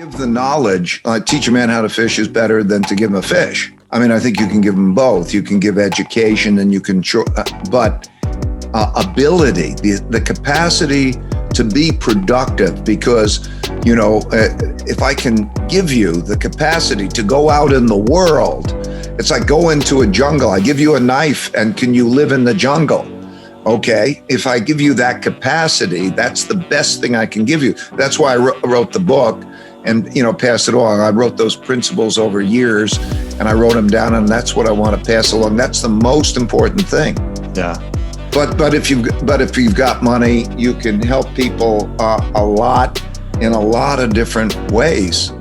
Give the knowledge, teach a man how to fish is better than to give him a fish. I mean, I think you can give them both. You can give education and you can, but ability, the capacity to be productive, because, you know, if I can give you the capacity to go out in the world, it's like go into a jungle. I give you a knife and can you live in the jungle? Okay, if I give you that capacity, that's the best thing I can give you. That's why I wrote the book and, you know, pass it along. I wrote those principles over years and I wrote them down, and that's what I want to pass along. That's the most important thing. Yeah. But if you've got money, you can help people a lot in a lot of different ways,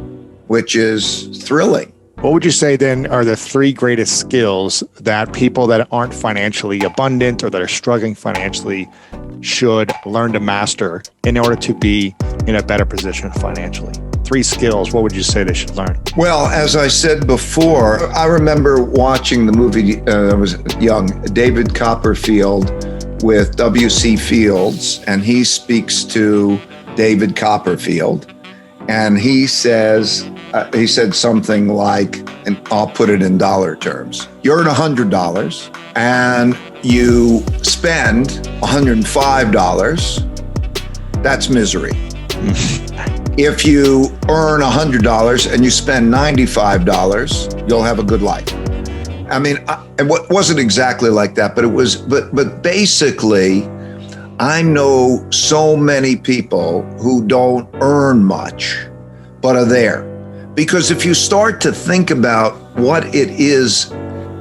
which is thrilling. What would you say then are the three greatest skills that people that aren't financially abundant or that are struggling financially should learn to master in order to be in a better position financially? Three skills, what would you say they should learn? Well, as I said before, I remember watching the movie, I was young, David Copperfield with W.C. Fields, and he speaks to David Copperfield, and he said something like, and I'll put it in dollar terms, you're at $100 and you spend $105, that's misery. If you earn $100 and you spend $95, you'll have a good life. I mean, it wasn't exactly like that, but it was, but basically, I know so many people who don't earn much, but are there. Because if you start to think about what it is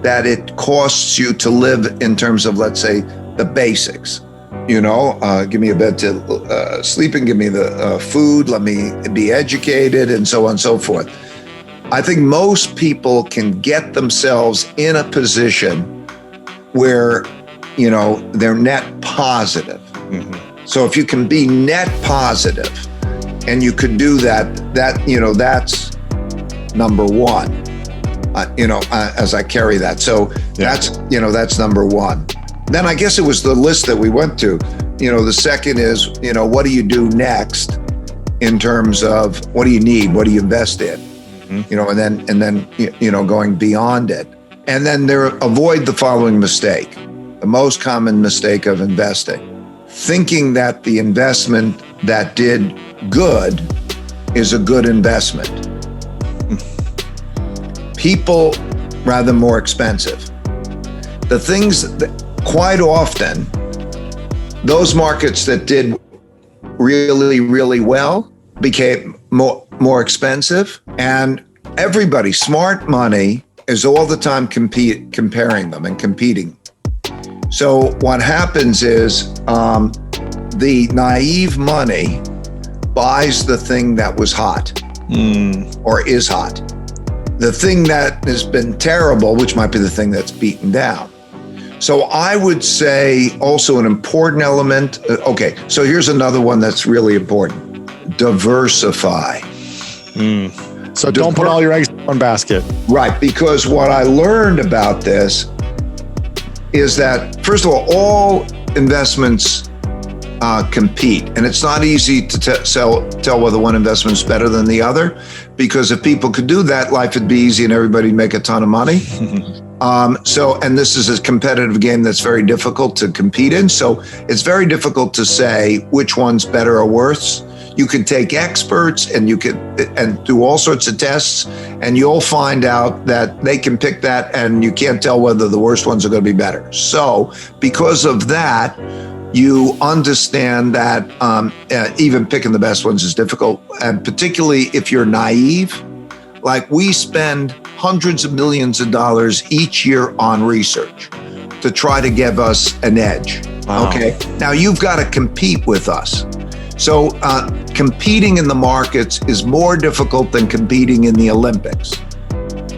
that it costs you to live in terms of, let's say, the basics, you know, give me a bed to sleep in, give me the food, let me be educated, and so on and so forth. I think most people can get themselves in a position where, you know, they're net positive. Mm-hmm. So if you can be net positive and you could do that, you know, that's number one, you know, as I carry that. So that's, you know, that's number one. Then I guess it was the list that we went to. You know, the second is, you know, what do you do next in terms of what do you need? What do you invest in? Mm-hmm. You know, and then, you know, going beyond it. And then avoid the following mistake, the most common mistake of investing, thinking that the investment that did good is a good investment. People rather more expensive. The things that quite often, those markets that did really, really well became more expensive, and everybody, smart money is all the time comparing them and competing. So what happens is the naive money buys the thing that was hot or is hot. The thing that has been terrible, which might be the thing that's beaten down. So I would say also an important element. Okay, so here's another one that's really important. Diversify. So don't put all your eggs in one basket. Right, because what I learned about this is that, first of all investments compete. And it's not easy to tell whether one investment is better than the other, because if people could do that, life would be easy and everybody'd make a ton of money. And this is a competitive game that's very difficult to compete in. So it's very difficult to say which one's better or worse. You could take experts and you could and do all sorts of tests, and you'll find out that they can pick that, and you can't tell whether the worst ones are going to be better. So because of that, you understand that even picking the best ones is difficult, and particularly if you're naive. Like, we spend hundreds of millions of dollars each year on research to try to give us an edge. Wow. Okay. Now you've got to compete with us. So competing in the markets is more difficult than competing in the Olympics.